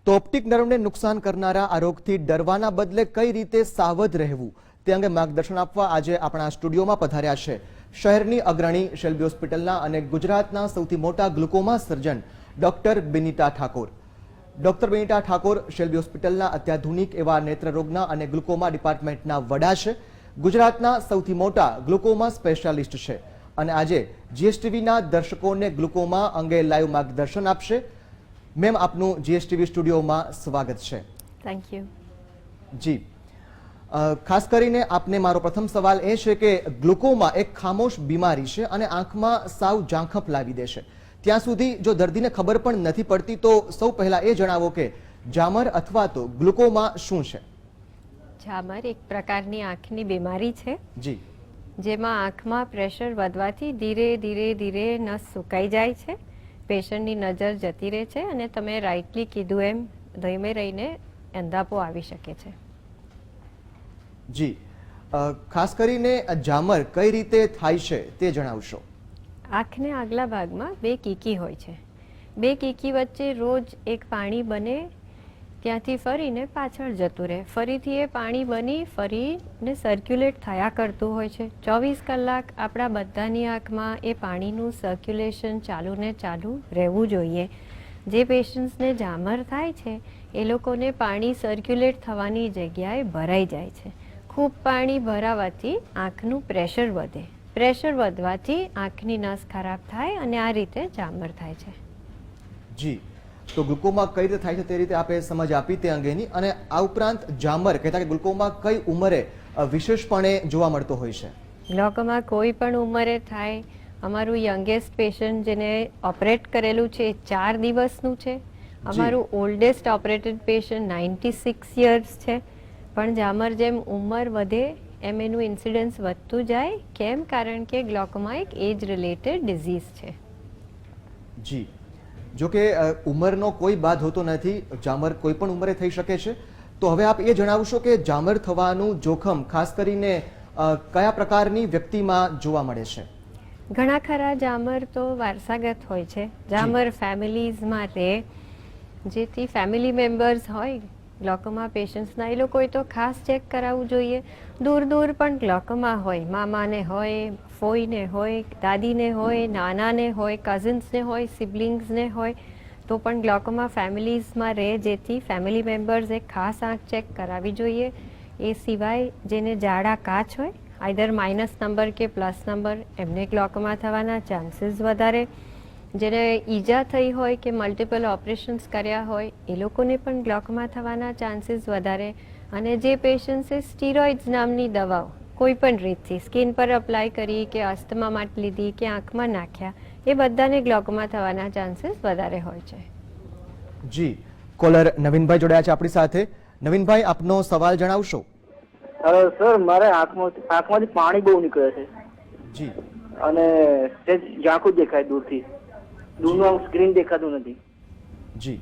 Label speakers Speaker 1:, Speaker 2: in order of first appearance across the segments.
Speaker 1: તો ઓપ્ટિક નર્વને નુકસાન કરનારા આ રોગથી ડરવાના બદલે કઈ રીતે સાવધ રહેવું તે અંગે માર્ગદર્શન આપવા આજે આપણા સ્ટુડિયોમાં પધાર્યા છે શહેરની અગ્રણી શેલ્બી હોસ્પિટલના અને ગુજરાતના સૌથી મોટા glaucoma surgeon doctor Binita Thakor. Doctor Binita Thakor Shalby હોસ્પિટલના અત્યાધુનિક એવા નેત્રરોગના અને ગ્લુકોમા ડિપાર્ટમેન્ટના વડા છે. ગુજરાતના સૌથી મોટા ગ્લુકોમા સ્પેશિયાલિસ્ટ છે અને આજે જીએસટીવીના દર્શકોને ગ્લુકોમા અંગે લાઈવ માર્ગદર્શન આપશે. મેમ, આપનું જીએસટીવી સ્ટુડિયોમાં સ્વાગત છે.
Speaker 2: Thank you.
Speaker 1: જી, ખાસ કરીને આપને મારો પ્રથમ સવાલ એ છે કે ગ્લુકોમા એક ખામોશ બીમારી છે અને આંખમાં સાવ ઝાંખપ લાવી દે છે. ત્યાં સુધી જો દર્દીને ખબર પણ નથી પડતી તો સૌ પહેલા એ જણાવો કે ઝામર અથવા તો ગ્લુકોમા શું છે?
Speaker 2: ઝામર એક પ્રકારની આંખની બીમારી છે
Speaker 1: જી,
Speaker 2: જેમાં આંખમાં પ્રેશર વધવાથી ધીરે ધીરે ધીરે નસ સુકાઈ જાય છે, પેશન્ટની નજર જતી રહે છે અને તમે રાઇટલી કીધું એમ ધીમે રહીને અંધાપો આવી શકે છે.
Speaker 1: જી, ખાસ કરીને ઝામર કઈ રીતે થાય છે તે જણાવશો?
Speaker 2: આંખને આગલા ભાગમાં બે કીકી હોય છે. બે કીકી વચ્ચે રોજ એક પાણી બને, ત્યાંથી ફરીને પાછળ જતું રહે, ફરીથી એ પાણી બની ફરીને સર્ક્યુલેટ થયા કરતું હોય છે. 24 કલાક આપણા બધાની આંખમાં એ પાણીનું સર્ક્યુલેશન ચાલુ ને ચાલુ રહેવું જોઈએ. જે પેશન્ટ્સને ઝામર થાય છે એ લોકોને પાણી સર્ક્યુલેટ થવાની જગ્યાએ ભરાઈ જાય છે. ખૂબ પાણી ભરાવાથી આંખનું પ્રેશર વધે, પ્રેશર વધવાથી આંખની નસ ખરાબ થાય અને આ રીતે ઝામર થાય છે.
Speaker 1: જી, તો ગ્લુકોમા કઈ રીતે થાય છે તે રીતે આપે સમજ આપી તે અંગેની, અને આ ઉપરાંત ઝામર કહેતા કે ગ્લુકોમા કઈ ઉંમરે વિશેષપણે જોવા મળતો હોય છે?
Speaker 2: ગ્લુકોમા કોઈ પણ ઉંમરે થાય. અમારું યંગેસ્ટ પેશન્ટ જેને ઓપરેટ કરેલું છે 4 દિવસનું છે. અમારું ઓલ્ડેસ્ટ ઓપરેટેડ પેશન્ટ 96 યર્સ છે. પણ ઝામર જેમ ઉંમર વધે એમ એનું ઇન્સિડન્સ વધતું જાય. કેમ? કારણ કે ગ્લુકોમા એક એજ રિલેટેડ ડિઝીઝ છે.
Speaker 1: જી, જો કે ઉંમરનો કોઈ બાદ હોતો નથી, ઝામર કોઈ પણ ઉંમરે થઈ શકે છે. તો હવે આપ એ જણાવશો કે ઝામર થવાનું જોખમ ખાસ કરીને કયા પ્રકારની વ્યક્તિમાં જોવા મળે છે?
Speaker 2: ઘણા ખરા ઝામર તો વારસાગત હોય છે. ઝામર ફેમિલીઝમાં રહે, જેથી ફેમિલી મેમ્બર્સ હોય ગ્લુકોમા પેશન્ટ્સના, એ લોકોએ તો ખાસ ચેક કરાવવું જોઈએ. દૂર દૂર પણ ગ્લુકોમા હોય, મામાને હોય, ફોઈને હોય, દાદીને હોય, નાનાને હોય, કઝિન્સને હોય, સિબલિંગ્સને હોય, તો પણ ગ્લુકોમા ફેમિલીઝમાં રહે, જેથી ફેમિલી મેમ્બર્સે ખાસ આંખ ચેક કરાવવી જોઈએ. એ સિવાય જેને જાડા કાચ હોય, આઈધર માઇનસ નંબર કે પ્લસ નંબર, એમને ગ્લુકોમા થવાના ચાન્સીસ વધારે. જેને ઈજા થઈ હોય કે મલ્ટિપલ ઓપરેશન્સ કર્યા હોય એ લોકોને પણ ગ્લુકોમા થવાના ચાન્સીસ વધારે. અને જે પેશન્ટ્સે સ્ટીરોઇડ્સ નામની દવાઓ કોઈ પણ રીતથી સ્કિન પર અપ્લાય કરી કે અસ્થમા માટે લીધી કે આંખમાં નાખ્યા, એ બધાને ગ્લુકોમા થવાના ચાન્સીસ વધારે હોય છે.
Speaker 1: જી, કોલર નવીનભાઈ જોડાયા છે આપણી સાથે. નવીનભાઈ, આપનો સવાલ જણાવશો?
Speaker 3: સર, મારે આંખમાંથી પાણી બહુ નીકળે છે.
Speaker 1: જી,
Speaker 3: અને તે ઝાંખું દેખાય દૂરથી, દૂરનું સ્ક્રીન દેખાતું નથી.
Speaker 1: જી,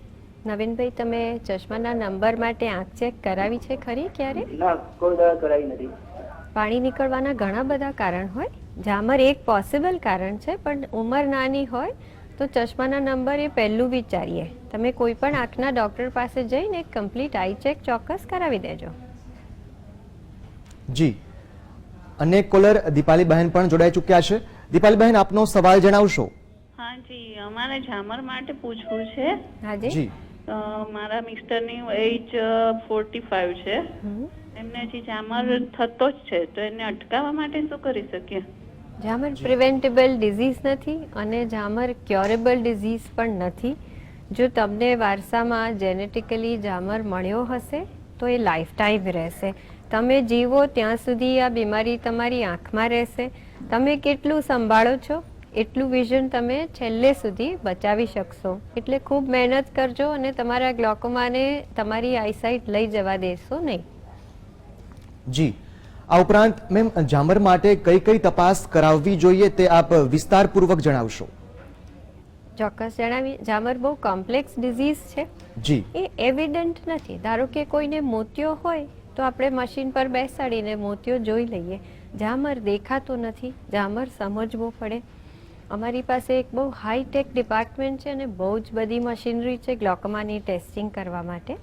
Speaker 2: નવીનભાઈ, તમે ચશ્માના નંબર માટે આંખ ચેક કરાવી છે ખરી ક્યારે?
Speaker 3: ના, કોઈ દવા કરાવી નથી.
Speaker 2: પાણી નીકળવાના ઘણા બધા કારણ હોય. ઝામર એક પોસિબલ કારણ છે, પણ ઉંમર નાની હોય તો ચશ્માના નંબર એ પહેલું વિચારીએ. તમે કોઈ પણ આંખના ડૉક્ટર પાસે જઈને કમ્પ્લીટ આઈ ચેક ચોક્કસ કરાવી દેજો.
Speaker 1: જી, અને કોલર દીપાલીબહેન પણ જોડાઈ ચૂક્યા છે. દીપાલીબહેન, આપનો સવાલ જણાવશો?
Speaker 4: હા જી, અમારે ઝામર માટે પૂછવું છે.
Speaker 2: હાજી.
Speaker 1: જી,
Speaker 4: મારા મિસ્ટરની એજ 45 છે. એમને હજી ઝામર થતો જ છે, તો એને અટકાવવા માટે શું કરી શકીએ?
Speaker 2: ઝામર પ્રિવેન્ટેબલ ડિઝીઝ નથી અને ઝામર ક્યોરેબલ ડિઝીઝ પણ નથી. જો તમને વારસામાં જેનેટિકલી ઝામર મળ્યો હશે તો એ લાઈફ ટાઈમ રહેશે. તમે જીવો ત્યાં સુધી આ બીમારી તમારી આંખમાં રહેશે. તમે કેટલું સંભાળો છો એટલું વિઝન તમે છેલ્લે સુધી બચાવી શકશો. એટલે ખૂબ મહેનત કરજો અને તમારા ગ્લુકોમાને તમારી આઈસાઇટ લઈ જવા દેશો નહીં.
Speaker 1: જી, આ ઉપરાંત મેમ ઝામર માટે કઈ કઈ તપાસ કરાવવી જોઈએ તે આપ વિસ્તારપૂર્વક જણાવશો?
Speaker 2: ચોક્કસ જણાવી. ઝામર બહુ કોમ્પ્લેક્સ ડિઝીઝ છે.
Speaker 1: જી,
Speaker 2: એ એવિડન્ટ નથી. ધારો કે કોઈને મોતિયો હોય તો આપણે મશીન પર બેસાડીને મોતિયો જોઈ લઈએ. ઝામર દેખાતો નથી, ઝામર સમજવો પડે. અમારી પાસે એક બહુ હાઈટેક ડિપાર્ટમેન્ટ છે અને બહુ જ બધી મશીનરી છે ગ્લોકોમાની ટેસ્ટિંગ કરવા માટે.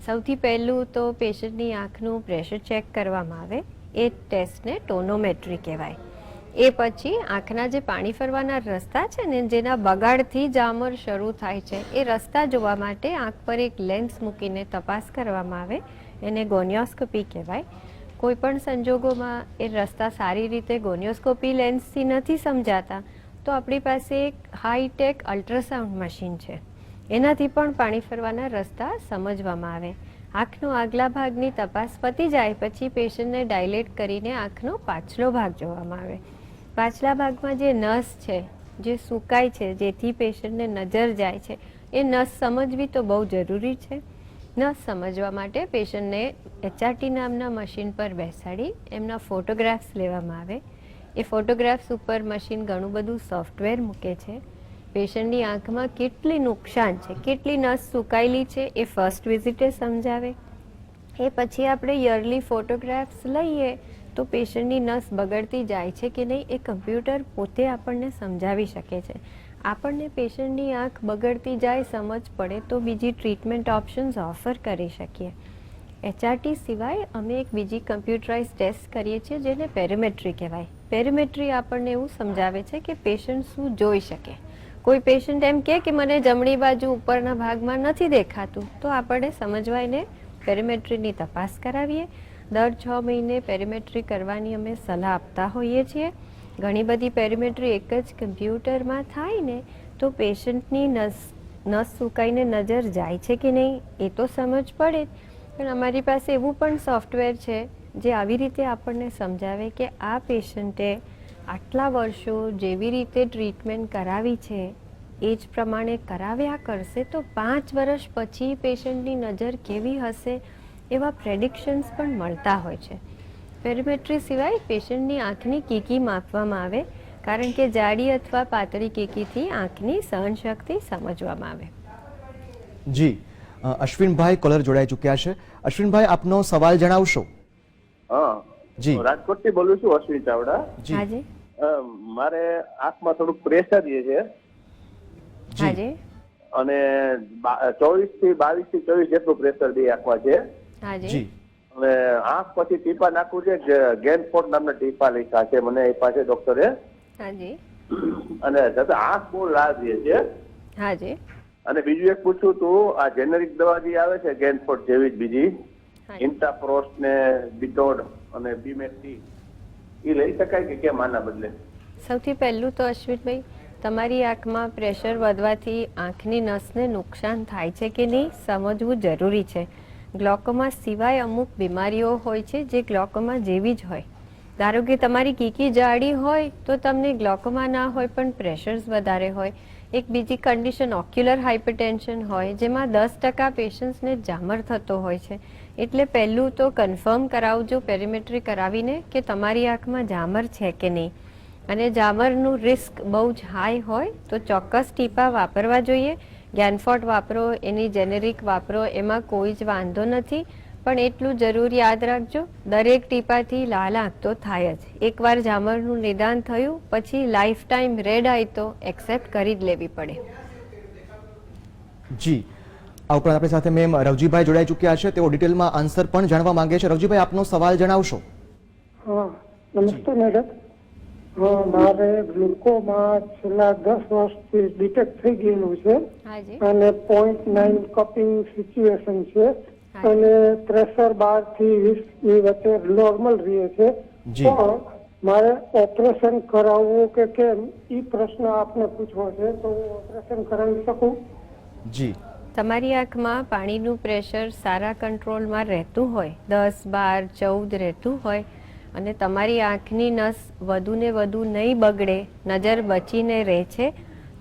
Speaker 2: સૌથી પહેલું તો પેશન્ટની આંખનું પ્રેશર ચેક કરવામાં આવે. એ ટેસ્ટને ટોનોમેટ્રી કહેવાય. એ પછી આંખના જે પાણી ફરવાના રસ્તા છે ને જેના બગાડથી જામર શરૂ થાય છે એ રસ્તા જોવા માટે આંખ પર એક લેન્સ મૂકીને તપાસ કરવામાં આવે. એને ગોનિયોસ્કોપી કહેવાય. કોઈ પણ સંજોગોમાં એ રસ્તા સારી રીતે ગોનિયોસ્કોપી લેન્સથી નથી સમજાતા તો આપણી પાસે એક હાઈટેક અલ્ટ્રાસાઉન્ડ મશીન છે. એનાથી પણ પાણી ફરવાના રસ્તા સમજવામાં આવે. આંખનો આગલા ભાગની તપાસ પતી જાય પછી પેશન્ટને ડાયલેટ કરીને આંખનો પાછલો ભાગ જોવામાં આવે. પાછલા ભાગમાં જે નસ છે જે સુકાય છે જેથી પેશન્ટને નજર જાય છે એ નસ સમજવી તો બહુ જરૂરી છે. નસ સમજવા માટે પેશન્ટને HRT નામના મશીન પર બેસાડી એમના ફોટોગ્રાફ્સ લેવામાં આવે. એ ફોટોગ્રાફ્સ ઉપર મશીન ઘણું બધું સોફ્ટવેર મૂકે છે. પેશન્ટની આંખમાં કેટલી નુકસાન છે, કેટલી નસ સુકાયેલી છે એ ફર્સ્ટ વિઝિટે સમજાવે. એ પછી આપણે યરલી ફોટોગ્રાફ્સ લઈએ તો પેશન્ટની નસ બગડતી જાય છે કે નહીં એ કમ્પ્યુટર પોતે આપણને સમજાવી શકે છે. આપણને પેશન્ટની આંખ બગડતી જાય સમજ પડે તો બીજી ટ્રીટમેન્ટ ઓપ્શન્સ ઓફર કરી શકીએ. HRT સિવાય અમે એક બીજી કમ્પ્યુટરાઇઝ ટેસ્ટ કરીએ છીએ જેને પેરીમેટ્રી કહેવાય. પેરીમેટ્રી આપણને એવું સમજાવે છે કે પેશન્ટ શું જોઈ શકે. કોઈ પેશન્ટ એમ કે મને જમણી બાજુ ઉપરના ભાગમાં નથી દેખાતું તો આપણે સમજવાઈને પેરીમેટ્રીની તપાસ કરાવીએ. દર 6 મહિને પેરીમેટ્રી કરવાની અમે સલાહ આપતા હોઈએ છીએ. ઘણી બધી પેરીમેટ્રી એક જ કમ્પ્યુટરમાં થાય ને તો પેશન્ટની નસ સુકાઈને નજર જાય છે કે નહીં એ તો સમજ પડે. પણ અમારી પાસે એવું પણ સોફ્ટવેર છે જે આવી રીતે આપણને સમજાવે કે આ પેશન્ટે આટલા વર્ષો જેવી રીતે ટ્રીટમેન્ટ કરાવી છે એ જ પ્રમાણે કરાવ્યા કરશે તો 5 વર્ષ પછી પેશન્ટની નજર કેવી હશે એવા પ્રેડિક્શન્સ પણ મળતા હોય છે. પેરીમેટ્રી સિવાય પેશન્ટની આંખની કીકી માપવામાં આવે કારણ કે જાડી અથવા પાતળી કીકીથી આંખની સહનશક્તિ સમજવામાં આવે.
Speaker 1: જી, અશ્વિનભાઈ કોલર જોડાઈ ચૂક્યા છે. અશ્વિનભાઈ, આપનો સવાલ જણાવશો?
Speaker 5: હા
Speaker 1: જી,
Speaker 5: રાજકોટથી બોલું છું, અશ્વિન ચાવડા.
Speaker 1: જી
Speaker 2: હાજી
Speaker 5: મારે આંખમાં થોડુંક પ્રેશર છે
Speaker 2: હાજી
Speaker 5: અને 24 થી 24 જેટલું પ્રેશર બે આંખમાં છે.
Speaker 2: હાજી
Speaker 1: જી
Speaker 5: અને આંખ પછી ટીપા નાખવું છે, ગેનફોર્ડ નામના ટીપા લખ્યા છે મને એ પાસે ડોક્ટરે.
Speaker 2: હાજી
Speaker 5: અને છતાં આંખ બહુ લાલ રહે છે.
Speaker 2: હાજી
Speaker 5: અને બીજું એક પૂછવું તું, આ જેનરિક દવા જે આવે છે ગેનફોર્ડ જેવી જ બીજી ઇન્ટાપ્રોસ્ટ ને બિટોડ અને બીમેટી એ લઈ શકાય કે કેમ આના બદલે?
Speaker 2: સૌથી પહેલું તો અશ્વિનભાઈ તમારી આંખમાં પ્રેશર વધવાથી આંખની નસને નુકસાન થાય છે કે નહીં સમજવું જરૂરી છે. ગ્લોકોમા સિવાય અમુક બીમારીઓ હોય છે જે ગ્લોકોમા જેવી જ હોય. ધારો કે તમારી કીકી જાડી હોય તો તમને ગ્લોકોમા ના હોય પણ પ્રેશર્સ વધારે હોય. એક બીજી કન્ડિશન ઓક્યુલર હાઇપરટેન્શન હોય જેમાં 10% પેશન્ટ્સને જામર થતો હોય છે. એટલે પહેલું તો કન્ફર્મ કરાવજો પેરીમેટ્રી કરાવીને કે તમારી આંખમાં જામર છે કે નહીં. અને જામરનું રિસ્ક બહુ જ હાઈ હોય તો ચોક્કસ ટીપા વાપરવા જોઈએ. ગેનફોર્ડ વાપરો, એની જેનેરિક વાપરો, એમાં કોઈ જ વાંધો નથી. પણ એટલું જરૂર યાદ રાખજો, દરેક ટીપાથી લાલ આંખ તો થાય જ. એકવાર જામરનું નિદાન થયું પછી લાઈફ ટાઈમ રેડ આઈ તો એક્સેપ્ટ કરી જ લેવી પડે.
Speaker 1: જી, આ ઉપરાંત આપણી સાથે મેમ રવજીભાઈ જોડાઈ ચૂક્યા છે. તેઓ ડિટેલમાં આન્સર પણ જાણવા માંગે છે. રવજીભાઈ, આપનો સવાલ જણાવશો?
Speaker 6: હા, નમસ્તે મેડમ. મારે ગ્લુકોમા છેલ્લા 10 વર્ષથી ડિટેક્ટ થઈ ગયેલું છે
Speaker 2: હાજી
Speaker 6: અને 0.9 કપિંગ સિચ્યુએશન છે અને પ્રેશર 12 થી 20 ની વચ્ચે નોર્મલ રહે છે.
Speaker 1: જી.
Speaker 6: પણ મારે ઓપરેશન કરાવવું કે કેમ એ પ્રશ્ન આપને પૂછવો છે તો હું ઓપરેશન કરાવી શકું?
Speaker 1: જી,
Speaker 2: તમારી આંખમાં પાણીનું પ્રેશર સારા કંટ્રોલમાં રહેતું હોય 10, 12, 14 રહેતું હોય અને તમારી આંખની નસ વધુ ને વધુ નહીં બગડે, નજર બચીને રહે છે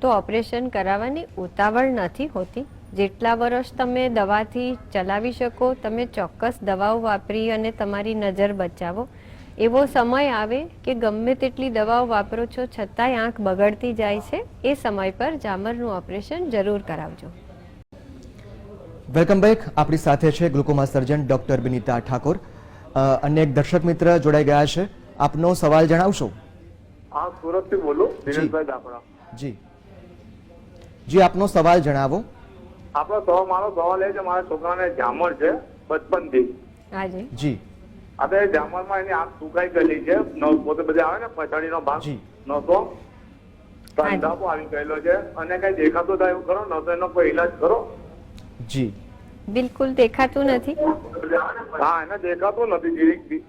Speaker 2: તો ઓપરેશન કરાવવાની ઉતાવળ નથી હોતી. જેટલા વર્ષ તમે દવાથી ચલાવી શકો તમે ચોક્કસ દવાઓ વાપરી અને તમારી નજર બચાવો. એવો સમય આવે કે ગમે તેટલી દવાઓ વાપરો છો છતાંય આંખ બગડતી જાય છે, એ સમય પર જામરનું ઓપરેશન જરૂર કરાવજો.
Speaker 1: Welcome back. આપણી સાથે છે glaucoma surgeon doctor Binita Thakor. અન્ય એક દર્શક મિત્ર જોડાઈ ગયા છે. આપનો સવાલ જણાવશો?
Speaker 5: હા, સુરતથી બોલું, દિનેશભાઈ દાપડા.
Speaker 1: જી જી, આપનો સવાલ જણાવો.
Speaker 7: મારો સવાલ એ છે, મારા છોકરાને ઝામર છે બચપનથી.
Speaker 2: હાજી.
Speaker 1: જી
Speaker 7: હવે ઝામરમાં એની આંખ સુકાઈ ગયેલી છે, પોતે બધે આવે ને પછાડીનો ભાગ
Speaker 1: જી.
Speaker 7: નસો સંધાપો આવી ગયેલો છે અને કઈ દેખાતું થાય એવું કરો નસો, એનો કોઈ ઈલાજ કરો?
Speaker 1: જી
Speaker 2: બિલકુલ દેખાતું નથી.
Speaker 7: હા, એને દેખાતું નથી જીરીક બી.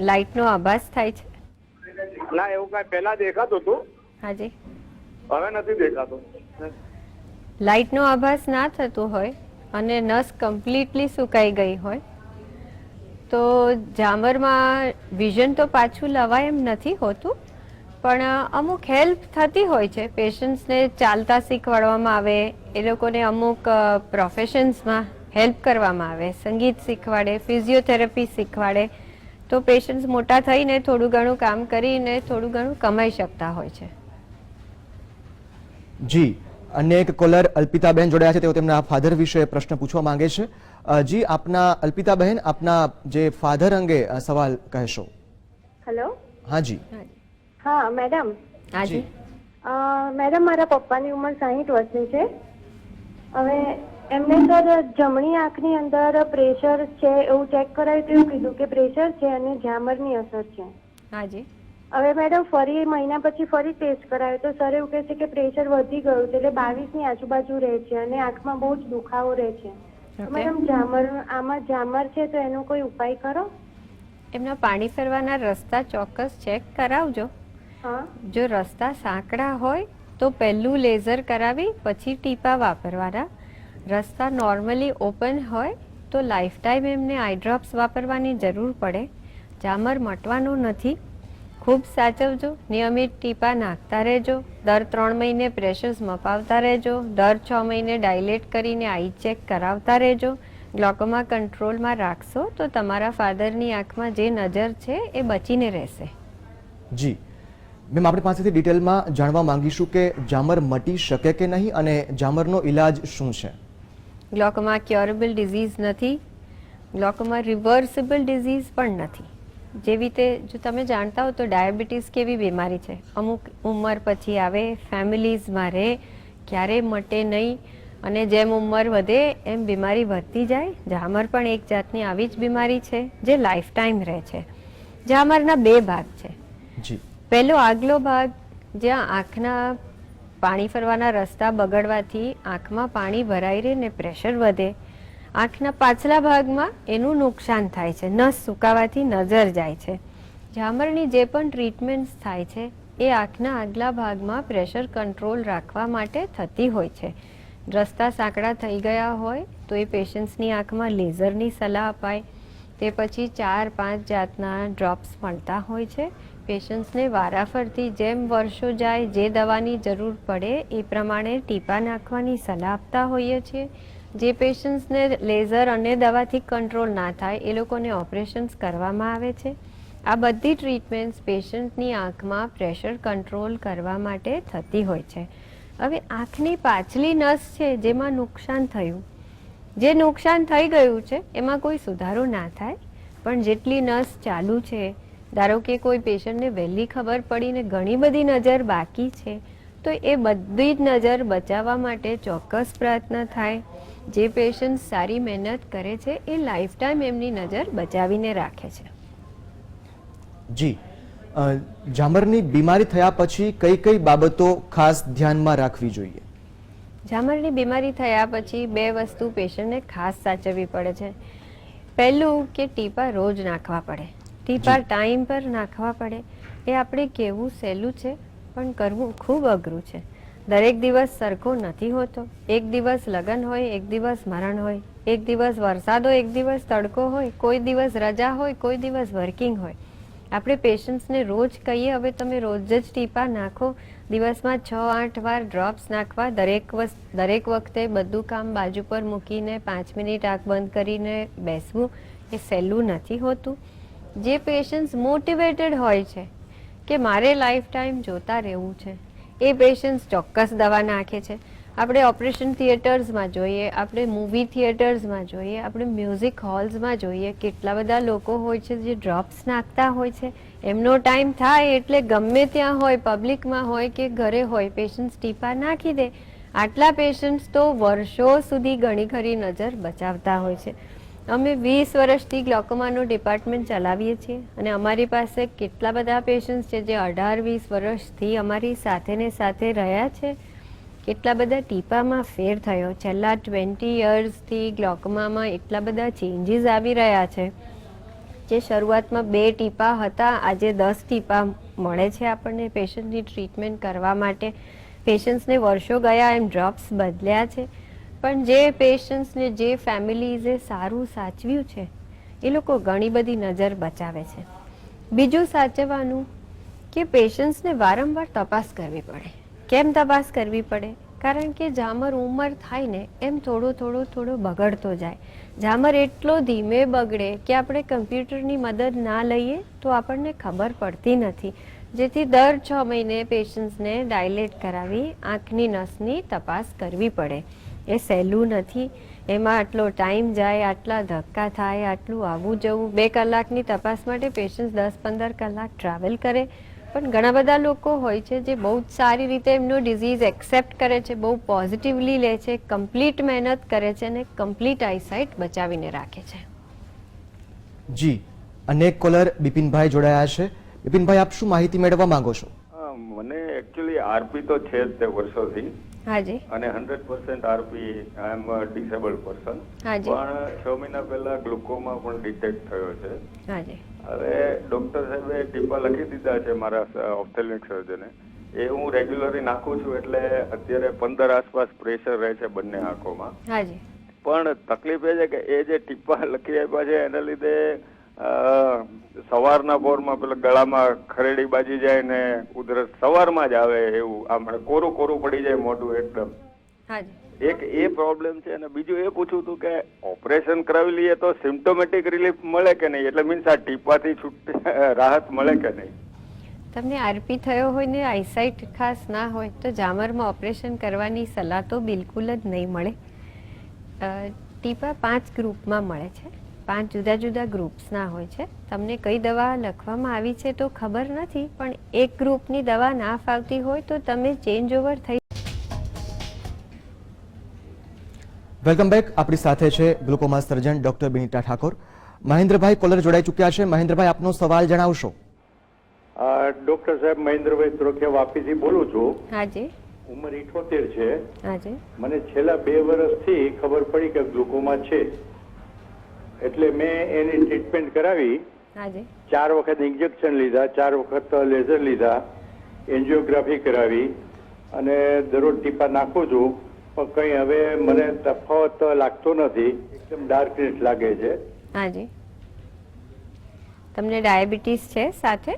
Speaker 2: લાઇટનો આભાસ થાય છે.
Speaker 7: ના, એવું કઈ પહેલા દેખાતું હતું,
Speaker 2: હાજી.
Speaker 7: હવે નથી દેખાતું.
Speaker 2: લાઇટનો આભાસ ના થતું હોય અને નસ કમ્પ્લીટલી સુકાઈ ગઈ હોય તો ઝામરમાં વિઝન તો પાછું લવાય એમ નથી હોતું, પણ અમુક હેલ્પ થતી હોય છે. પેશન્ટ્સને ચાલતા શીખવાડવામાં આવે, એ લોકોને અમુક પ્રોફેશન્સમાં હેલ્પ કરવામાં આવે, સંગીત શીખવાડે, ફિઝિયોથેરાપી શીખવાડે, તો પેશન્ટ્સ મોટા થઈને થોડું ઘણું કામ કરીને થોડું ઘણું કમાઈ શકતા હોય છે.
Speaker 1: જી, અન્ય એક કોલર અલ્પિતાબહેન જોડાયા છે, તેઓ તેમના ફાધર વિશે પ્રશ્ન પૂછવા માંગે છે. જી, આપના અલ્પિતાબહેન, આપના જે ફાધર અંગે સવાલ કહેશો.
Speaker 8: હેલો.
Speaker 1: હા જી.
Speaker 8: હા મેડમ.
Speaker 2: હાજી.
Speaker 8: મેડમ, મારા પપ્પાની ઉંમર 60 વર્ષની છે. હવે એમને સર જમણી આંખની અંદર પ્રેશર છે એવું ચેક કરાયું તો એવું કીધું કે પ્રેશર છે અને ઝામરની અસર છે.
Speaker 2: હાજી.
Speaker 8: હવે મેડમ ફરી મહિના પછી ફરી ટેસ્ટ કરાયો તો સર એવું કહે છે કે પ્રેશર વધી ગયું છે, એટલે 22 ની આજુબાજુ રહે છે અને આંખમાં બહુ જ દુખાવો રહે છે. મેડમ આમાં ઝામર છે તો એનો કોઈ ઉપાય કરો?
Speaker 2: એમના પાણી ફેરવાના રસ્તા ચોક્કસ ચેક કરાવજો.
Speaker 8: હા.
Speaker 2: જો રસ્તા સાંકડા હોય તો પહેલું લેઝર કરાવી પછી ટીપા વાપરવાના. રસ્તા નોર્મલી ઓપન હોય તો લાઈફ ટાઈમ એમને આઈ ડ્રોપ્સ વાપરવાની જરૂર પડે. ઝામર મટવાનો નથી. ખૂબ સાચવજો, નિયમિત ટીપા નાખતા રહેજો, દર 3 મહિને પ્રેશર્સ મપાવતા રહેજો, દર 6 મહિને ડાયલેટ કરીને આઈ ચેક કરાવતા રહેજો. ગ્લોકોમા કંટ્રોલમાં રાખશો તો તમારા ફાધરની આંખમાં જે નજર છે એ બચીને રહેશે.
Speaker 1: જી મેમ, આપણી પાસેથી ડિટેલમાં જાણવા માંગીશું કે ઝામર મટી શકે કે નહીં અને ઝામરનો ઈલાજ શું છે.
Speaker 2: ગ્લોકોમા ક્યોરેબલ ડિઝીઝ નથી. ગ્લોકોમા રિવર્સિબલ ડિઝીઝ પણ નથી. જેવી રીતે જો તમે જાણતા હો તો ડાયાબિટીસ કેવી બીમારી છે, અમુક ઉંમર પછી આવે, ફેમિલીઝમાં રહે, ક્યારેય મટે નહીં અને જેમ ઉંમર વધે એમ બીમારી વધતી જાય. ઝામર પણ એક જાતની આવી જ બીમારી છે જે લાઈફ ટાઈમ રહે છે. ઝામરના 2 ભાગ છે.
Speaker 1: જી.
Speaker 2: પહેલો આગલો ભાગ જ્યાં આંખના પાણી ફરવાના રસ્તા બગડવાથી આંખમાં પાણી ભરાઈ રહે ને પ્રેશર વધે. આંખના પાછલા ભાગમાં એનું નુકસાન થાય છે, નસ સુકાવાથી નજર જાય છે. ઝામરની જે પણ ટ્રીટમેન્ટ્સ થાય છે એ આંખના આગલા ભાગમાં પ્રેશર કંટ્રોલ રાખવા માટે થતી હોય છે. રસ્તા સાંકડા થઈ ગયા હોય તો એ પેશન્ટ્સની આંખમાં લેઝરની સલાહ અપાય. તે પછી 4-5 જાતના ડ્રોપ્સ મળતા હોય છે. પેશન્ટ્સને વારાફરતી જેમ વર્ષો જાય જે દવાની જરૂર પડે એ પ્રમાણે ટીપા નાખવાની સલાહ આપતા હોઈએ છીએ. જે પેશન્ટ્સને લેઝર અને દવાથી કંટ્રોલ ના થાય એ લોકોને ઓપરેશન્સ કરવામાં આવે છે. આ બધી ટ્રીટમેન્ટ્સ પેશન્ટની આંખમાં પ્રેશર કંટ્રોલ કરવા માટે થતી હોય છે. હવે આંખની પાછલી નસ છે જેમાં નુકસાન થયું, જે નુકસાન થઈ ગયું છે એમાં કોઈ સુધારો ના થાય, પણ જેટલી નસ ચાલુ છે, ધારો કે કોઈ પેશન્ટને વહેલી ખબર પડીને ઘણી બધી નજર બાકી છે તો એ બધી જ નજર બચાવવા માટે ચોક્કસ પ્રયત્ન થાય. જે પેશન્ટ સારી મહેનત કરે છે એ લાઈફ ટાઈમ એમની નજર બચાવીને રાખે છે.
Speaker 1: જી, ઝામરની બીમારી થયા પછી કઈ કઈ બાબતો ખાસ ધ્યાનમાં રાખવી જોઈએ?
Speaker 2: ઝામરની બીમારી થયા પછી 2 વસ્તુ પેશન્ટને ખાસ સાચવવી પડે છે. પહેલું કે ટીપા રોજ નાખવા પડે, ટીપા ટાઈમ પર નાખવા પડે. એ આપણે કહેવું સહેલું છે પણ કરવું ખૂબ અઘરું છે. દરેક દિવસ સરખો નથી હોતો. એક દિવસ લગ્ન હોય, એક દિવસ મરણ હોય, એક દિવસ વરસાદ હોય, એક દિવસ તડકો હોય, કોઈ દિવસ રજા હોય, કોઈ દિવસ વર્કિંગ હોય. આપણે પેશન્ટ્સને રોજ કહીએ હવે તમે રોજ જ ટીપા નાખો, દિવસમાં 6-8 વાર ડ્રોપ્સ નાખવા, દરેક વખતે બધું કામ બાજુ પર મૂકીને 5 મિનિટ આંખ બંધ કરીને બેસવું એ સહેલું નથી હોતું. જે પેશન્ટ્સ મોટિવેટેડ હોય છે કે મારે લાઈફ ટાઈમ જોતા રહેવું છે એ પેશન્ટ્સ ચોક્કસ દવા નાખે છે. આપણે ઓપરેશન થિયેટર્સમાં જોઈએ, આપણે મૂવી થિયેટર્સમાં જોઈએ, આપણે મ્યુઝિક હોલ્સમાં જોઈએ, કેટલા બધા લોકો હોય છે જે ડ્રોપ્સ નાખતા હોય છે. એમનો ટાઈમ થાય એટલે ગમે ત્યાં હોય, પબ્લિકમાં હોય કે ઘરે હોય, પેશન્ટ્સ ટીપા નાખી દે. આટલા પેશન્ટ્સ તો વર્ષો સુધી ઘણી ખરી નજર બચાવતા હોય છે. અમે 20 વર્ષથી ગ્લોકોમાનું ડિપાર્ટમેન્ટ ચલાવીએ છીએ અને અમારી પાસે કેટલા બધા પેશન્ટ્સ છે જે 18-20 વર્ષથી અમારી સાથે ને સાથે રહ્યા છે. કેટલા બધા ટીપામાં ફેર થયો. છેલ્લા 20 યર્સથી ગ્લોકોમામાં એટલા બધા ચેન્જીસ આવી રહ્યા છે. જે શરૂઆતમાં 2 ટીપા હતા, આજે 10 ટીપા મળે છે આપણને પેશન્ટની ટ્રીટમેન્ટ કરવા માટે. પેશન્ટ્સને વર્ષો ગયા એમ ડ્રોપ્સ બદલ્યા છે, પણ જે પેશન્ટ્સને જે ફેમિલીઝે સારું સાચવ્યું છે એ લોકો ઘણી બધી નજર બચાવે છે. બીજું સાચવવાનું કે પેશન્ટ્સને વારંવાર તપાસ કરવી પડે. કેમ તપાસ કરવી પડે? કારણ કે ઝામર ઉંમર થાય ને એમ થોડો બગડતો જાય. ઝામર એટલો ધીમે બગડે કે આપણે કમ્પ્યુટરની મદદ ના લઈએ તો આપણને ખબર પડતી નથી. જેથી દર 6 મહિને પેશન્ટ્સને ડાયલેટ કરાવી આંખની નસની તપાસ કરવી પડે. એ સહેલું નથી. એમાં આટલો ટાઈમ જાય, આટલા ધક્કા થાય, આટલું આવવું જવું. 2 કલાકની તપાસ માટે પેશન્ટ 10-15 કલાક ટ્રાવેલ કરે. પણ ઘણા બધા લોકો હોય છે જે બહુ જ સારી રીતે એમનો ડિઝીઝ એક્સેપ્ટ કરે છે, બહુ પોઝિટિવલી લે છે, કમ્પ્લીટ મહેનત કરે છે અને કમ્પ્લીટ આઈસાઇટ બચાવીને રાખે છે.
Speaker 1: જી, અનેક કોલર બિપિનભાઈ જોડાયા છે. બિપિનભાઈ, આપ શું માહિતી મેળવવા માંગો છો?
Speaker 9: મને એકચ્યુઅલી આરપી તો છે જ તે વર્ષોથી.
Speaker 2: હાજી.
Speaker 9: અને 100% આરપી આઈ એમ ડિસેબલ્ડ પર્સન.
Speaker 2: હાજી.
Speaker 9: પણ 6 મહિના પહેલા ગ્લુકોમા પણ ડિટેક્ટ થયો છે.
Speaker 2: હાજી.
Speaker 9: હવે ડોક્ટર સાહેબે ટીપા લખી દીધા છે મારા ઓપ્થેલ્મિક સર્જને. એ હું રેગ્યુલરલી નાખું છું એટલે અત્યારે 15 આસપાસ પ્રેશર રહે છે બંને આંખોમાં.
Speaker 2: હાજી.
Speaker 9: પણ તકલીફ એ છે કે એ જે ટીપા લખી આપ્યા છે એના લીધે સવારના પોરમાં પેલા ગળામાં ખરેડી બાજી જાય ને ઉધરસ સવારમાં જ આવે એવું, આમ કોરું પડી જાય મોઢું એકદમ. એક એ પ્રોબ્લેમ છે. અને બીજું એ પૂછવું હતું કે ઓપરેશન કરાવી લઈએ તો સિમ્ટોમેટિક રિલીફ મળે કે નહીં? એટલે મીન્સ આ ટીપાથી રાહત મળે કે નહીં?
Speaker 2: તમને આરપી થયો હોય ને આઈસાઇટ ખાસ ના હોય તો ઝામરમાં ઓપરેશન કરવાની સલાહ તો બિલકુલ જ નહીં મળે. ટીપા 5 ગ્રુપમાં મળે છે. 5 જુદા જુદા ગ્રુપ્સના હોય છે. તમને કઈ દવા લખવામાં આવી છે તો ખબર નથી, પણ એક ગ્રુપની દવા ના ફાવતી હોય તો તમે ચેન્જ ઓવર થઈ.
Speaker 1: Welcome back. આપણી સાથે છે glaucoma surgeon doctor Binita Thakor. મહેન્દ્રભાઈ કોલર જોડાઈ ચૂક્યા છે. મહેન્દ્રભાઈ, આપનો સવાલ જણાવશો.
Speaker 10: ડોક્ટર સાહેબ, મહેન્દ્રભાઈ ત્રોખિયા વાપીથી બોલું છું.
Speaker 2: હાજી.
Speaker 10: ઉંમર 78 છે.
Speaker 2: હાજી.
Speaker 10: મને છેલ્લા 2 વર્ષથી ખબર પડી કે ગ્લુકોમા છે, એટલે મેં એની ટ્રીટમેન્ટ કરાવી.
Speaker 2: હાજી.
Speaker 10: 4 વખત ઇન્જેક્શન લીધા, 4 વખત લેઝર લીધા, એન્જિયોગ્રાફી કરાવી અને દરરોજ ટીપા નાખું છું. પણ કંઈ હવે મને તફાવત લાગતો નથી. એકદમ ડાર્કનેસ લાગે છે.
Speaker 2: હાજી. તમને ડાયાબિટીસ છે સાથે?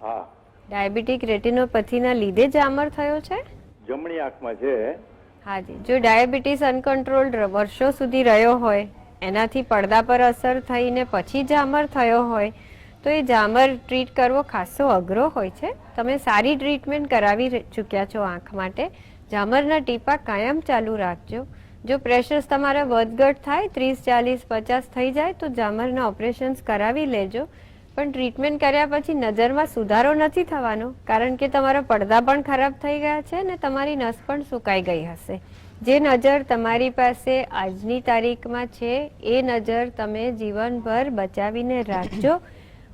Speaker 10: હા.
Speaker 2: ડાયાબિટીક રેટિનોપેથીના લીધે ઝામર થયો છે?
Speaker 10: જમણી આંખમાં છે.
Speaker 2: હાજી. જો ડાયાબિટીસ અનકન્ટ્રોલ્ડ વર્ષો સુધી રહ્યો હોય, એનાથી પડદા પર અસર થઈને પછી ઝામર થયો હોય તો એ ઝામર ટ્રીટ કરવો ખાસો અઘરો હોય છે. તમે સારી ટ્રીટમેન્ટ કરાવી ચૂક્યા છો આંખ માટે. ઝામરના ટીપા કાયમ ચાલુ રાખજો. જો પ્રેશર્સ તમારા વધઘટ થાય 30, 40, 50 થઈ જાય તો ઝામરના ઓપરેશન્સ કરાવી લેજો. પણ ટ્રીટમેન્ટ કર્યા પછી નજરમાં સુધારો નથી થવાનો, કારણ કે તમારા પડદા પણ ખરાબ થઈ ગયા છે ને તમારી નસ પણ સુકાઈ ગઈ હશે. જે નજર તમારી પાસે આજની તારીખમાં છે એ નજર તમે જીવનભર બચાવીને રાખજો.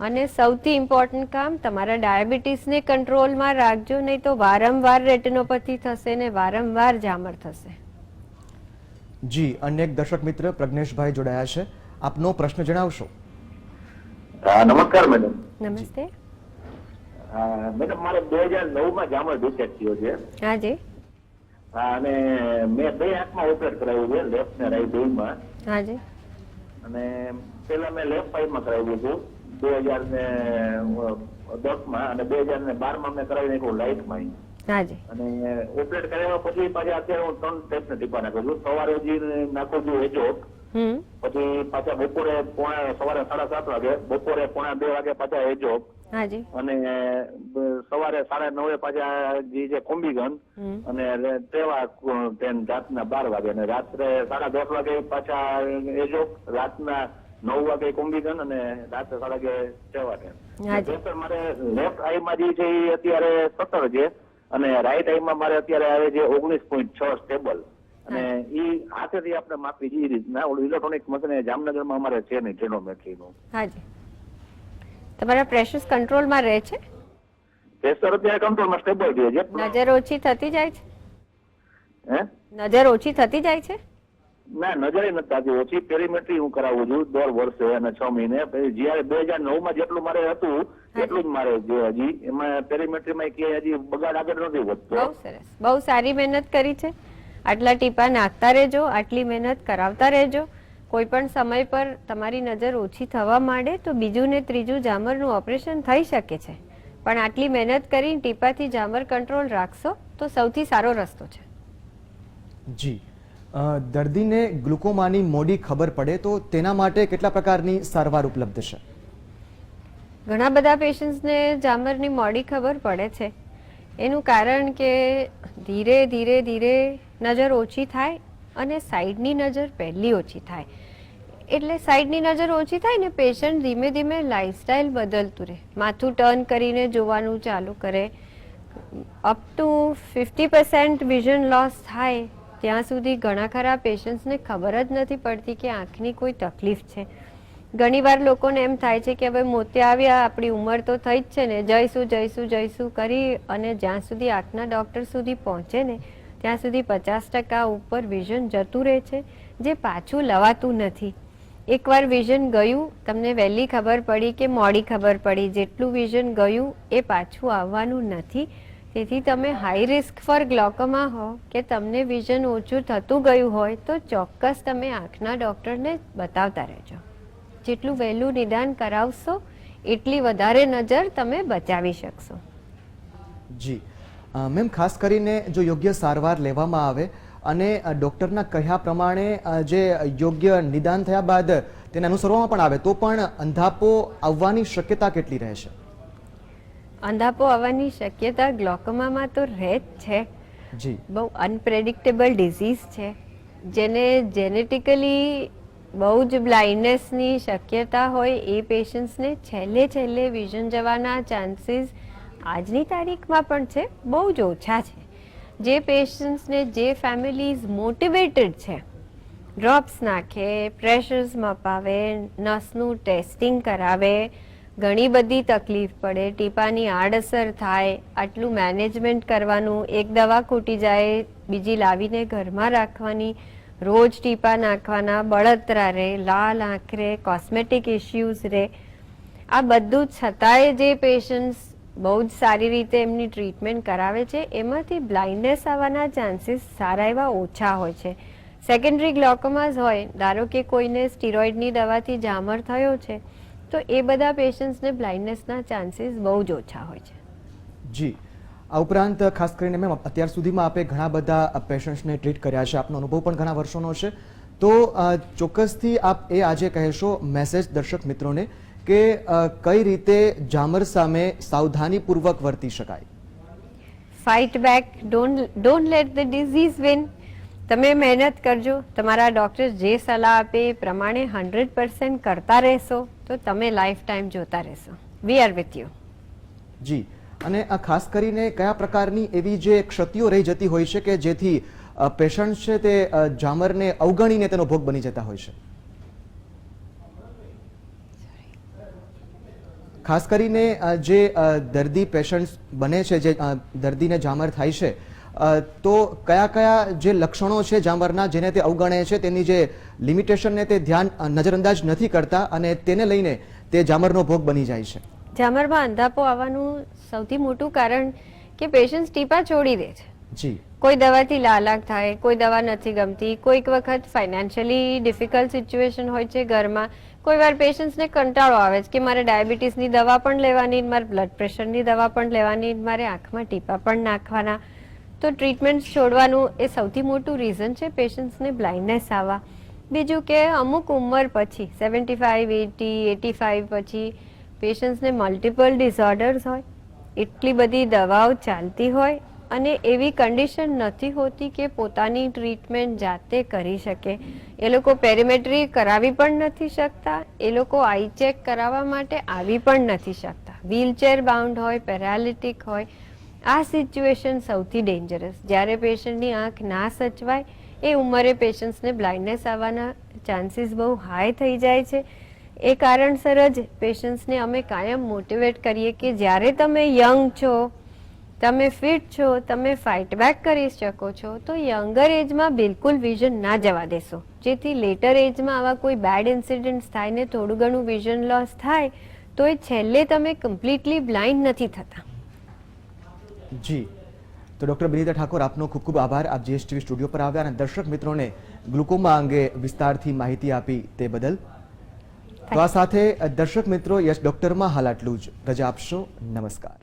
Speaker 2: અને સૌથી ઇમ્પોર્ટન્ટ કામ, તમારા ડાયાબિટીસને કંટ્રોલમાં રાખજો, નહીં તો વારંવાર રેટિનોપેથી થશે ને વારંવાર ઝામર થશે.
Speaker 1: જી, અનેક દર્શક મિત્ર પ્રજ્ઞેશભાઈ જોડાયા છે. આપનો પ્રશ્ન જણાવશો.
Speaker 5: નમસ્કાર મેડમ.
Speaker 2: નમસ્તે.
Speaker 5: મેડમ, મારે 2009 ઝામર ડિટેક્ટ થયો છે.
Speaker 2: હાજી.
Speaker 5: અને મેં 2 આંખમાં ઓપરેટ કરાવ્યું છે, લેફ્ટ ને રાઈટ બેમાં.
Speaker 2: હાજી.
Speaker 5: અને પેલા મેં લેફ્ટ સાઈડમાં કરાવ્યું હતું 2010માં, અને 2012માં મેં કરાવી નાખ્યું રાઈટમાં.
Speaker 2: હાજી.
Speaker 5: અને ઓપરેટ કરાવ્યા પછી પાછા અત્યારે હું 3 ટેસ્ટના ટીપા નાખું છું. સવારે નાખું છું એજોક, પછી પાછા બપોરે સવારે 7:30 વાગે, બપોરે 1:45 વાગે પાછા એજોક,
Speaker 2: હાજી.
Speaker 5: અને સવારે 9:30 પાછા જે કોમ્બીગન અને તેવા ટ્રેન રાતના 12 વાગે અને રાત્રે 10:30 વાગે પાછા એજો, રાતના 9 વાગે કોમ્બીગન અને રાત્રે 11:30 તેવા ટ્રેન. પ્રેશર મારે લેફ્ટ આઈમાં જે છે એ અત્યારે 17 છે અને રાઈટ આઈમાં મારે અત્યારે આવે છે 19.6 સ્ટેબલ. અને એ હાથેથી આપણે માપી એ રીતના ઓલું ઇલેક્ટ્રોનિક મશીન જામનગરમાં અમારે છે નહીં ટ્રેનોમેટ્રીનું.
Speaker 2: હાજી. તમારા પ્રેશર કંટ્રોલમાં રહે છે?
Speaker 5: પ્રેશર અત્યારે કંટ્રોલમાં સ્ટેબલ છે.
Speaker 2: નજર ઓછી થતી જાય છે?
Speaker 5: હે?
Speaker 2: નજર ઓછી થતી જાય છે?
Speaker 5: ના, નજરે નથી થતી ઓછી. પેરીમેટ્રી હું કરાવું છું 10 વર્ષે અને 6 મહિને. જયારે 2009 જેટલું મારે હતું એટલું જ મારે છે હજી. એમાં પેરીમેટ્રીમાં કે હજી બગાડ આગળ નથી વધતો.
Speaker 2: બહુ સરસ, બહુ સારી મહેનત કરી છે. આટલા ટીપા નાખતા રહેજો, આટલી મહેનત કરાવતા રહેજો. કોઈ પણ સમય પર તમારી નજર ઓછી થવા માંડે તો બીજું ને ત્રીજું જામરનું ઓપરેશન થઈ શકે છે. પણ આટલી મહેનત કરી ટીપાથી જામર કંટ્રોલ રાખશો તો સૌથી સારો રસ્તો છે.
Speaker 1: જી, દર્દીને ગ્લુકોમાની મોડી ખબર પડે તો તેના માટે કેટલા પ્રકારની સારવાર ઉપલબ્ધ છે?
Speaker 2: ઘણા બધા પેશન્ટ્સને જામરની મોડી ખબર પડે છે. એનું કારણ કે ધીરે ધીરે ધીરે નજર ઓછી થાય અને સાઈડની નજર પહેલી ઓછી થાય. એટલે સાઈડની નજર ઓછી થાય ને પેશન્ટ ધીમે ધીમે લાઈફસ્ટાઈલ બદલતું રહે, માથું ટર્ન કરીને જોવાનું ચાલુ કરે. અપ ટુ 50% વિઝન લોસ થાય ત્યાં સુધી ઘણા ખરા પેશન્ટ્સને ખબર જ નથી પડતી કે આંખની કોઈ તકલીફ છે. ઘણીવાર લોકોને એમ થાય છે કે હવે મોતે આવ્યા, આપણી ઉંમર તો થઈ જ છે ને, જઈશું જઈશું જઈશું કરી અને જ્યાં સુધી આંખના ડૉક્ટર સુધી પહોંચે ને ત્યાં સુધી 50% ઉપર વિઝન જતું રહે છે, જે પાછું લવાતું નથી. એકવાર વિઝન ગયું, તમને વહેલી ખબર પડી કે મોડી ખબર પડી, જેટલું વિઝન ગયું એ પાછું આવવાનું નથી. તેથી તમે હાઈ રિસ્ક ફોર ગ્લોકોમા હો કે તમને વિઝન ઓછું થતું ગયું હોય તો ચોક્કસ તમે આંખના ડૉક્ટરને બતાવતા રહેજો. જેટલું વહેલું નિદાન કરાવશો એટલી વધારે નજર તમે બચાવી શકશો.
Speaker 1: જી મેમ, ખાસ કરીને જો યોગ્ય સારવાર લેવામાં આવે અને ડૉક્ટરના કહ્યા પ્રમાણે જે યોગ્ય નિદાન થયા બાદ તેને અનુસરવામાં પણ આવે તો પણ અંધાપો આવવાની શક્યતા કેટલી રહે છે?
Speaker 2: અંધાપો આવવાની શક્યતા ગ્લોકોમામાં તો રહે જ છે.
Speaker 1: જી,
Speaker 2: બહુ અનપ્રેડિક્ટેબલ ડિઝીઝ છે જેને જેનેટિકલી બહુ જ બ્લાઇન્ડનેસની શક્યતા હોય એ પેશન્ટ્સને છેલ્લે વિઝન જવાના ચાન્સીસ આજની તારીખમાં પણ છે, બહુ જ ઓછા છે. જે પેશન્ટ્સને જે ફેમિલીઝ મોટિવેટેડ છે, ડ્રોપ્સ નાખે, પ્રેશર્સ મપાવે, નસનું ટેસ્ટિંગ કરાવે, ઘણી બધી તકલીફ પડે, ટીપાની આડઅસર થાય, આટલું મેનેજમેન્ટ કરવાનું, એક દવા ખૂટી જાય બીજી લાવીને ઘરમાં રાખવાની, રોજ ટીપા નાખવાના, બળતરા રહે, લાલ આંખ રહે, કોસ્મેટિક ઇશ્યુઝ રહે, આ બધું છતાંય જે પેશન્ટ્સ બહુ જ સારી રીતે એમની ટ્રીટમેન્ટ કરાવે છે એમાંથી બ્લાઇન્ડનેસ આવવાના ચાન્સીસ સારા એવા ઓછા હોય છે. સેકન્ડરી ગ્લોકોમાસ હોય, ધારો કે કોઈને સ્ટીરોઇડની દવાથી જામર થયો છે તો એ બધા પેશન્ટ્સને બ્લાઇન્ડનેસના ચાન્સીસ બહુ જ ઓછા હોય છે.
Speaker 1: જી, આ ઉપરાંત ખાસ કરીને મેમ અત્યાર સુધીમાં આપે ઘણા બધા પેશન્ટ્સને ટ્રીટ કર્યા છે, આપનો અનુભવ પણ ઘણા વર્ષોનો છે, તો ચોક્કસથી આપ એ આજે કહેશો મેસેજ દર્શક મિત્રોને કે કઈ રીતે જામર સામે સાવધાનીપૂર્વક વર્તી શકાય?
Speaker 2: Fight back, don't late the disease win. તમે મહેનત કરજો, તમારા ડૉક્ટર જે સલાહ આપે એ પ્રમાણે 100% કરતા રહેશો તો તમે લાઈફ ટાઈમ જોતા રહેશો. We are with you.
Speaker 1: જી, અને આ ખાસ કરીને કયા પ્રકારની એવી જે ક્ષતિઓ રહી જતી હોય છે કે જેથી પેશન્ટ છે તે જામરને અવગણીને તેનો ભોગ બની જતા હોય છે? ખાસ કરીને જે દર્દી પેશન્ટ બને છે, જે દર્દીને જામર થાય છે, તો કયા કયા જે લક્ષણો છે જામરના જેને તે અવગણે છે, તેની જે લિમિટેશનને તે ધ્યાન નજરઅંદાજ નથી કરતા અને તેને લઈને તે જામરનો ભોગ બની જાય છે?
Speaker 2: જામરમાં અંધાપો આવવાનું સૌથી મોટું કારણ કે પેશન્ટ ટીપા છોડી દે છે.
Speaker 1: જી,
Speaker 2: કોઈ દવાથી લાલાક થાય, કોઈ દવા નથી ગમતી, કોઈક વખત ફાઇનાન્શિયલી ડિફિકલ્ટ સિચ્યુએશન હોય છે ઘરમાં, કોઈ વાર પેશન્ટ્સને કંટાળો આવે છે કે મારે ડાયાબિટીસની દવા પણ લેવાની, મારે બ્લડ પ્રેશરની દવા પણ લેવાની, મારે આંખમાં ટીપા પણ નાખવાના, તો ટ્રીટમેન્ટ છોડવાનું એ સૌથી મોટું રીઝન છે પેશન્ટ્સને બ્લાઇન્ડનેસ આવવા. બીજું કે અમુક ઉંમર પછી 75, 80, 85 પછી પેશન્ટ્સને મલ્ટિપલ ડિસઓર્ડર્સ હોય, એટલી બધી દવાઓ ચાલતી હોય અને એવી કન્ડિશન નથી હોતી કે પોતાની ટ્રીટમેન્ટ જાતે કરી શકે. એ લોકો પેરીમેટ્રી કરાવી પણ નથી શકતા, એ લોકો આઈ ચેક કરાવવા માટે આવી પણ નથી શકતા, વ્હીલચેર બાઉન્ડ હોય, પેરાલિટિક હોય. આ સિચ્યુએશન સૌથી ડેન્જરસ. જ્યારે પેશન્ટની આંખ ના સચવાય એ ઉંમરે પેશન્ટ્સને બ્લાઇન્ડનેસ આવવાના ચાન્સીસ બહુ હાઈ થઈ જાય છે. એ કારણસર જ પેશન્ટ્સને અમે કાયમ મોટિવેટ કરીએ કે જ્યારે તમે યંગ છો, તમે ફિટ છો, તમે ફાઇટ બેક કરી શકો છો, તો યંગર એજમાં બિલકુલ વિઝન ના જવા દેશો, જેથી લેટર એજમાં આવા કોઈ બેડ ઇન્સિડન્ટ્સ થાય ને થોડું ઘણું વિઝન લોસ થાય તો એ છેલ્લે તમે કમ્પ્લીટલી બ્લાઇન્ડ નથી થતા.
Speaker 1: જી, તો ડૉક્ટર બિનિતા ઠાકોર, આપનો ખૂબ ખૂબ આભાર. આપ જીએસટીવી સ્ટુડિયો પર આવ્યા અને દર્શક મિત્રોને ગ્લુકોમા અંગે વિસ્તારથી માહિતી આપી તે બદલ. તો આ સાથે દર્શક મિત્રો, યસ ડૉક્ટરમાં હાલ આટલું જ. રજા આપશો. નમસ્કાર.